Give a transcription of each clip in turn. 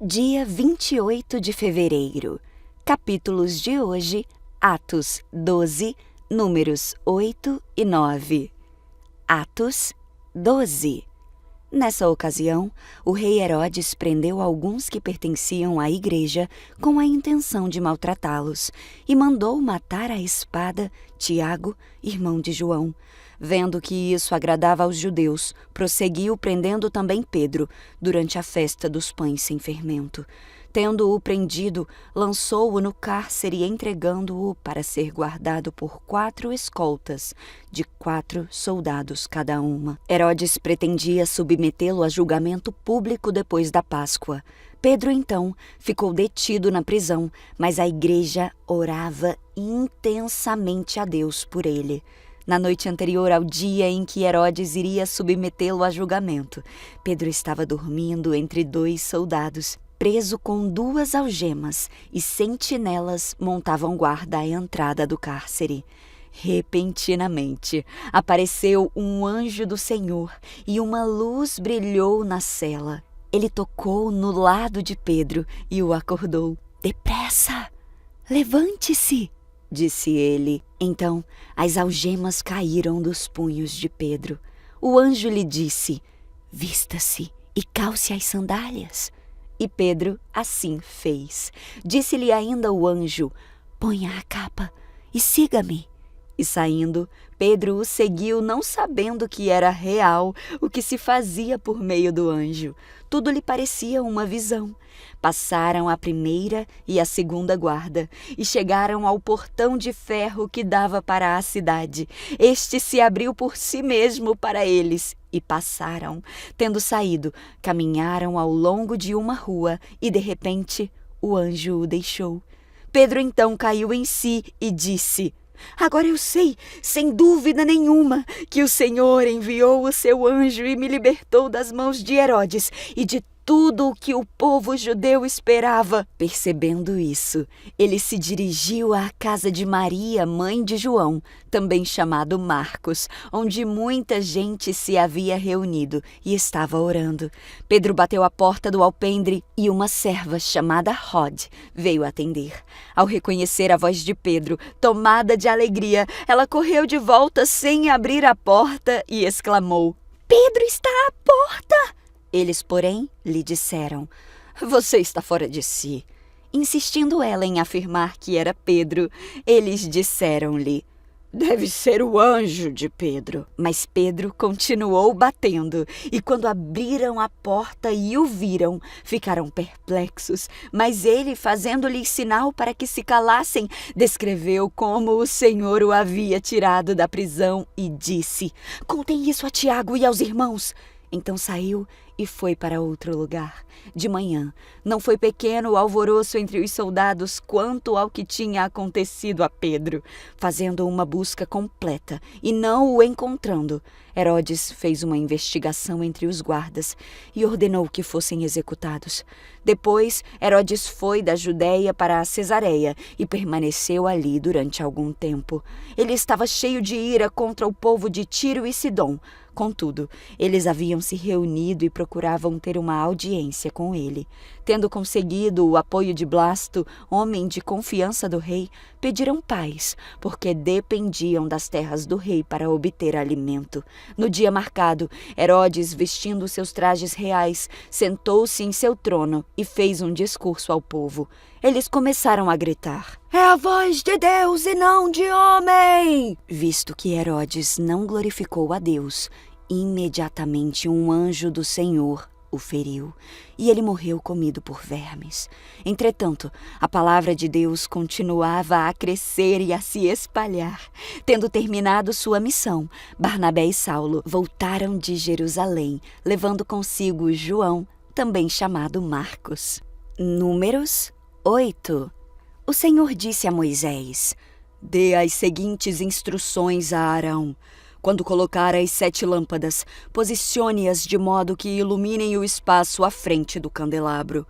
Dia 28 de fevereiro. Capítulos de hoje, Atos 12, números 8 e 9. Atos 12. Nessa ocasião, o rei Herodes prendeu alguns que pertenciam à igreja com a intenção de maltratá-los e mandou matar à espada Tiago, irmão de João. Vendo que isso agradava aos judeus, prosseguiu prendendo também Pedro durante a festa dos pães sem fermento. Tendo-o prendido, lançou-o no cárcere, entregando-o para ser guardado por 4 escoltas, de 4 soldados cada uma. Herodes pretendia submetê-lo a julgamento público depois da Páscoa. Pedro, então, ficou detido na prisão, mas a igreja orava intensamente a Deus por ele. Na noite anterior ao dia em que Herodes iria submetê-lo a julgamento, Pedro estava dormindo entre 2 soldados, preso com 2 algemas, e sentinelas montavam guarda à entrada do cárcere. Repentinamente, apareceu um anjo do Senhor e uma luz brilhou na cela. Ele tocou no lado de Pedro e o acordou. "Depressa! Levante-se!" disse ele. Então, as algemas caíram dos punhos de Pedro. O anjo lhe disse: "Vista-se e calce as sandálias." E Pedro assim fez. Disse-lhe ainda o anjo: "Ponha a capa e siga-me." E saindo, Pedro o seguiu, não sabendo que era real o que se fazia por meio do anjo. Tudo lhe parecia uma visão. Passaram a primeira e a segunda guarda e chegaram ao portão de ferro que dava para a cidade. Este se abriu por si mesmo para eles e passaram. Tendo saído, caminharam ao longo de uma rua e, de repente, o anjo o deixou. Pedro então caiu em si e disse: "Agora eu sei, sem dúvida nenhuma, que o Senhor enviou o seu anjo e me libertou das mãos de Herodes e de tudo o que o povo judeu esperava." Percebendo isso, ele se dirigiu à casa de Maria, mãe de João, também chamado Marcos, onde muita gente se havia reunido e estava orando. Pedro bateu à porta do alpendre e uma serva chamada Rode veio atender. Ao reconhecer a voz de Pedro, tomada de alegria, ela correu de volta sem abrir a porta e exclamou: "Pedro está à porta!" Eles, porém, lhe disseram: "Você está fora de si." Insistindo ela em afirmar que era Pedro, eles disseram-lhe: "Deve ser o anjo de Pedro." Mas Pedro continuou batendo, e quando abriram a porta e o viram, ficaram perplexos. Mas ele, fazendo-lhes sinal para que se calassem, descreveu como o Senhor o havia tirado da prisão e disse: "Contem isso a Tiago e aos irmãos." Então saiu e foi para outro lugar. De manhã, não foi pequeno o alvoroço entre os soldados quanto ao que tinha acontecido a Pedro. Fazendo uma busca completa e não o encontrando, Herodes fez uma investigação entre os guardas e ordenou que fossem executados. Depois, Herodes foi da Judéia para a Cesareia e permaneceu ali durante algum tempo. Ele estava cheio de ira contra o povo de Tiro e Sidom. Contudo, eles haviam se reunido e procuravam ter uma audiência com ele. Tendo conseguido o apoio de Blasto, homem de confiança do rei, pediram paz, porque dependiam das terras do rei para obter alimento. No dia marcado, Herodes, vestindo seus trajes reais, sentou-se em seu trono e fez um discurso ao povo. Eles começaram a gritar: "É a voz de Deus e não de homem!" Visto que Herodes não glorificou a Deus, imediatamente um anjo do Senhor o feriu, e ele morreu comido por vermes. Entretanto, a palavra de Deus continuava a crescer e a se espalhar. Tendo terminado sua missão, Barnabé e Saulo voltaram de Jerusalém, levando consigo João, também chamado Marcos. Números 8. O Senhor disse a Moisés: "Dê as seguintes instruções a Arão. Quando colocar as 7 lâmpadas, posicione-as de modo que iluminem o espaço à frente do candelabro.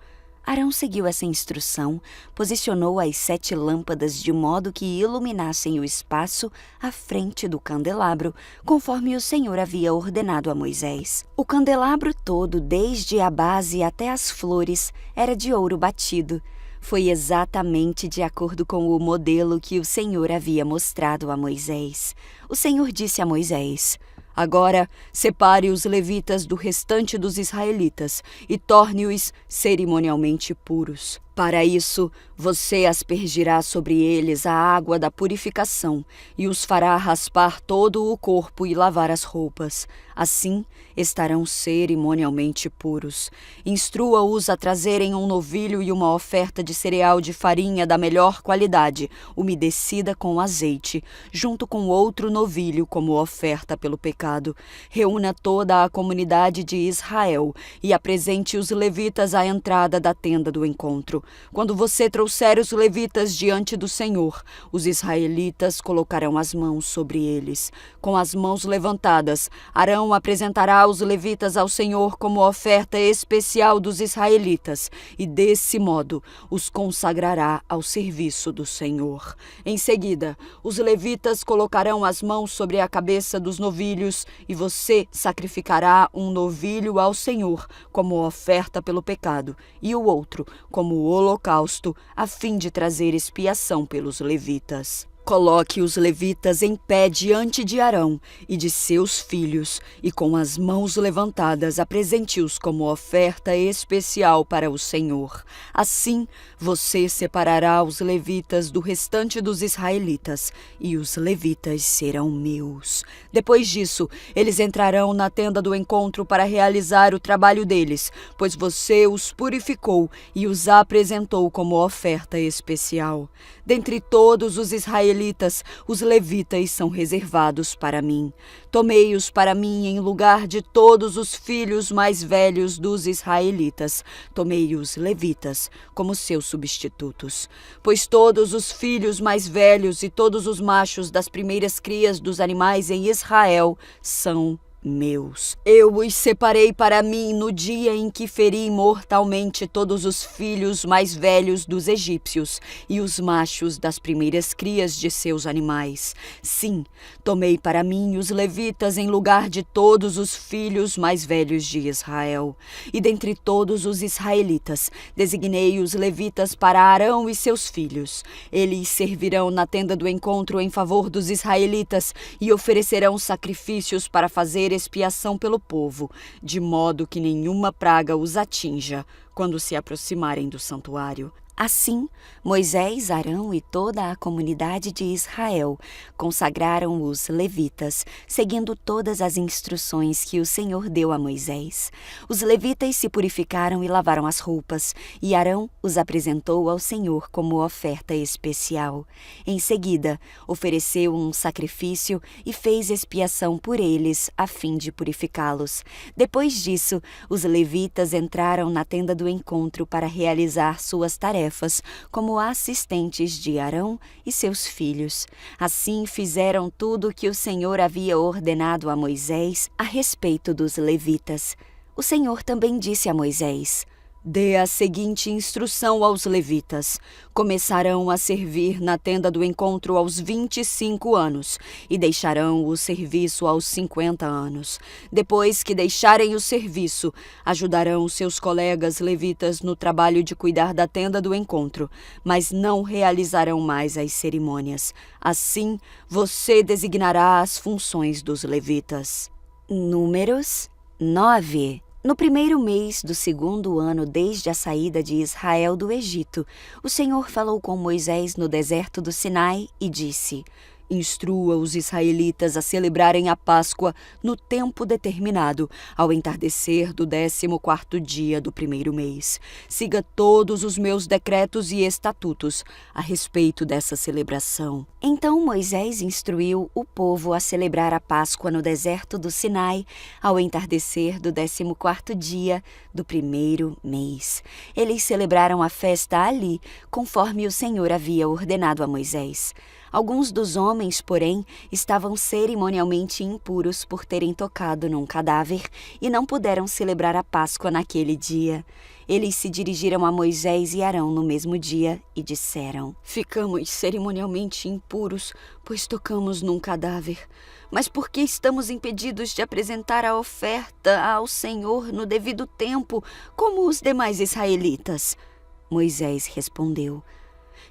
Arão seguiu essa instrução, posicionou as 7 lâmpadas de modo que iluminassem o espaço à frente do candelabro, conforme o Senhor havia ordenado a Moisés. O candelabro todo, desde a base até as flores, era de ouro batido. Foi exatamente de acordo com o modelo que o Senhor havia mostrado a Moisés. O Senhor disse a Moisés: Agora, separe os levitas do restante dos israelitas e torne-os cerimonialmente puros. Para isso, você aspergirá sobre eles a água da purificação e os fará raspar todo o corpo e lavar as roupas. Assim, estarão cerimonialmente puros. Instrua-os a trazerem um novilho e uma oferta de cereal de farinha da melhor qualidade, umedecida com azeite, junto com outro novilho como oferta pelo pecado. Reúna toda a comunidade de Israel e apresente os levitas à entrada da tenda do encontro. Quando você trouxer os levitas diante do Senhor, os israelitas colocarão as mãos sobre eles. Com as mãos levantadas, Arão apresentará os levitas ao Senhor como oferta especial dos israelitas e, desse modo, os consagrará ao serviço do Senhor. Em seguida, os levitas colocarão as mãos sobre a cabeça dos novilhos e você sacrificará um novilho ao Senhor como oferta pelo pecado e o outro como holocausto, a fim de trazer expiação pelos levitas. Coloque os levitas em pé diante de Arão e de seus filhos, e com as mãos levantadas apresente-os como oferta especial para o Senhor. Assim, você separará os levitas do restante dos israelitas, e os levitas serão meus. Depois disso, eles entrarão na tenda do encontro para realizar o trabalho deles, pois você os purificou e os apresentou como oferta especial. Dentre todos os israelitas, os levitas são reservados para mim. Tomei-os para mim em lugar de todos os filhos mais velhos dos israelitas. Tomei os levitas como seus substitutos. Pois todos os filhos mais velhos e todos os machos das primeiras crias dos animais em Israel são meus. Eu os separei para mim no dia em que feri mortalmente todos os filhos mais velhos dos egípcios e os machos das primeiras crias de seus animais. Sim, tomei para mim os levitas em lugar de todos os filhos mais velhos de Israel. E dentre todos os israelitas, designei os levitas para Arão e seus filhos. Eles servirão na tenda do encontro em favor dos israelitas e oferecerão sacrifícios para fazer expiação pelo povo, de modo que nenhuma praga os atinja quando se aproximarem do santuário. Assim, Moisés, Arão e toda a comunidade de Israel consagraram os levitas, seguindo todas as instruções que o Senhor deu a Moisés. Os levitas se purificaram e lavaram as roupas, e Arão os apresentou ao Senhor como oferta especial. Em seguida, ofereceu um sacrifício e fez expiação por eles, a fim de purificá-los. Depois disso, os levitas entraram na tenda do encontro para realizar suas tarefas como assistentes de Arão e seus filhos. Assim fizeram tudo o que o Senhor havia ordenado a Moisés a respeito dos levitas. O Senhor também disse a Moisés: Dê a seguinte instrução aos levitas: começarão a servir na tenda do encontro aos 25 anos e deixarão o serviço aos 50 anos. Depois que deixarem o serviço, ajudarão seus colegas levitas no trabalho de cuidar da tenda do encontro, mas não realizarão mais as cerimônias. Assim, você designará as funções dos levitas. Números 9. No primeiro mês do 2º ano desde a saída de Israel do Egito, o Senhor falou com Moisés no deserto do Sinai e disse: Instrua os israelitas a celebrarem a Páscoa no tempo determinado, ao entardecer do 14º dia do primeiro mês. Siga todos os meus decretos e estatutos a respeito dessa celebração. Então Moisés instruiu o povo a celebrar a Páscoa no deserto do Sinai, ao entardecer do 14º dia do primeiro mês. Eles celebraram a festa ali, conforme o Senhor havia ordenado a Moisés. Alguns dos homens, porém, estavam cerimonialmente impuros por terem tocado num cadáver e não puderam celebrar a Páscoa naquele dia. Eles se dirigiram a Moisés e Arão no mesmo dia e disseram: Ficamos cerimonialmente impuros, pois tocamos num cadáver. Mas por que estamos impedidos de apresentar a oferta ao Senhor no devido tempo, como os demais israelitas? Moisés respondeu: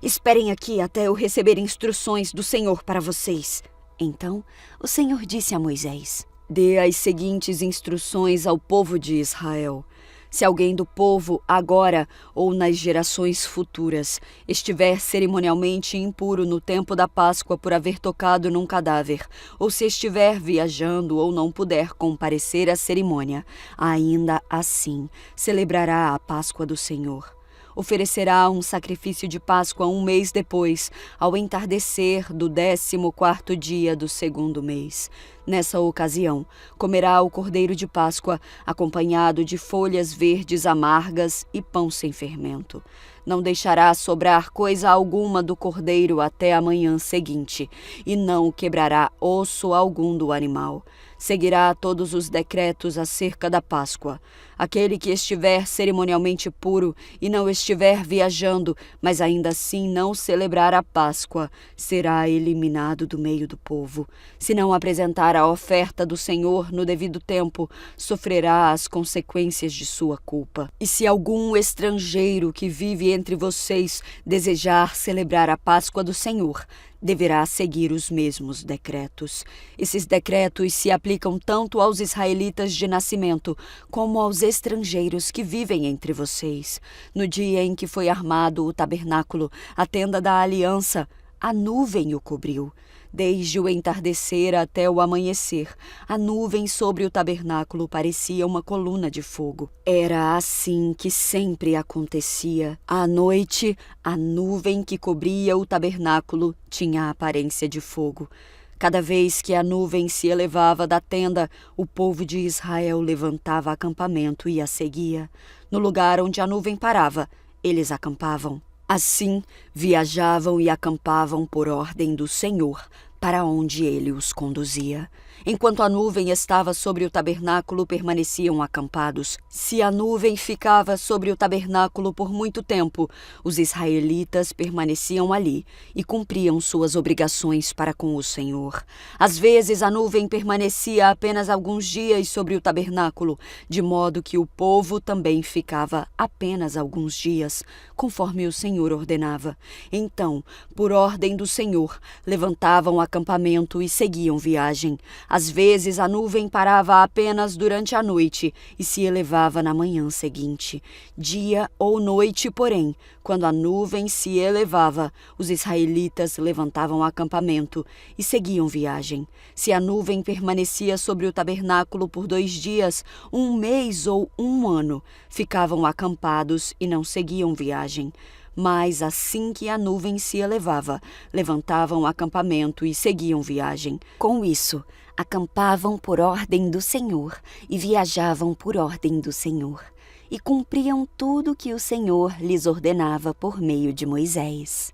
Esperem aqui até eu receber instruções do Senhor para vocês. Então o Senhor disse a Moisés: Dê as seguintes instruções ao povo de Israel. Se alguém do povo, agora ou nas gerações futuras, estiver cerimonialmente impuro no tempo da Páscoa por haver tocado num cadáver, ou se estiver viajando ou não puder comparecer à cerimônia, ainda assim celebrará a Páscoa do Senhor. Oferecerá um sacrifício de Páscoa 1 mês depois, ao entardecer do 14º dia do 2º mês. Nessa ocasião, comerá o cordeiro de Páscoa, acompanhado de folhas verdes amargas e pão sem fermento. Não deixará sobrar coisa alguma do cordeiro até a manhã seguinte, e não quebrará osso algum do animal. Seguirá todos os decretos acerca da Páscoa. Aquele que estiver cerimonialmente puro e não estiver viajando, mas ainda assim não celebrar a Páscoa, será eliminado do meio do povo. Se não apresentar a oferta do Senhor no devido tempo, sofrerá as consequências de sua culpa. E se algum estrangeiro que vive entre vocês desejar celebrar a Páscoa do Senhor, deverá seguir os mesmos decretos. Esses decretos se aplicam tanto aos israelitas de nascimento como aos estrangeiros que vivem entre vocês. No dia em que foi armado o tabernáculo, a tenda da aliança, a nuvem o cobriu. Desde o entardecer até o amanhecer, a nuvem sobre o tabernáculo parecia uma coluna de fogo. Era assim que sempre acontecia. À noite, a nuvem que cobria o tabernáculo tinha a aparência de fogo. Cada vez que a nuvem se elevava da tenda, o povo de Israel levantava acampamento e a seguia. No lugar onde a nuvem parava, eles acampavam. Assim, viajavam e acampavam por ordem do Senhor, para onde ele os conduzia. Enquanto a nuvem estava sobre o tabernáculo, permaneciam acampados. Se a nuvem ficava sobre o tabernáculo por muito tempo, os israelitas permaneciam ali e cumpriam suas obrigações para com o Senhor. Às vezes a nuvem permanecia apenas alguns dias sobre o tabernáculo, de modo que o povo também ficava apenas alguns dias, conforme o Senhor ordenava. Então, por ordem do Senhor, levantavam acampamento e seguiam viagem. Às vezes a nuvem parava apenas durante a noite e se elevava na manhã seguinte. Dia ou noite, porém, quando a nuvem se elevava, os israelitas levantavam acampamento e seguiam viagem. Se a nuvem permanecia sobre o tabernáculo por 2 dias, 1 mês ou 1 ano, ficavam acampados e não seguiam viagem. Mas assim que a nuvem se elevava, levantavam acampamento e seguiam viagem. Com isso, acampavam por ordem do Senhor e viajavam por ordem do Senhor, e cumpriam tudo que o Senhor lhes ordenava por meio de Moisés.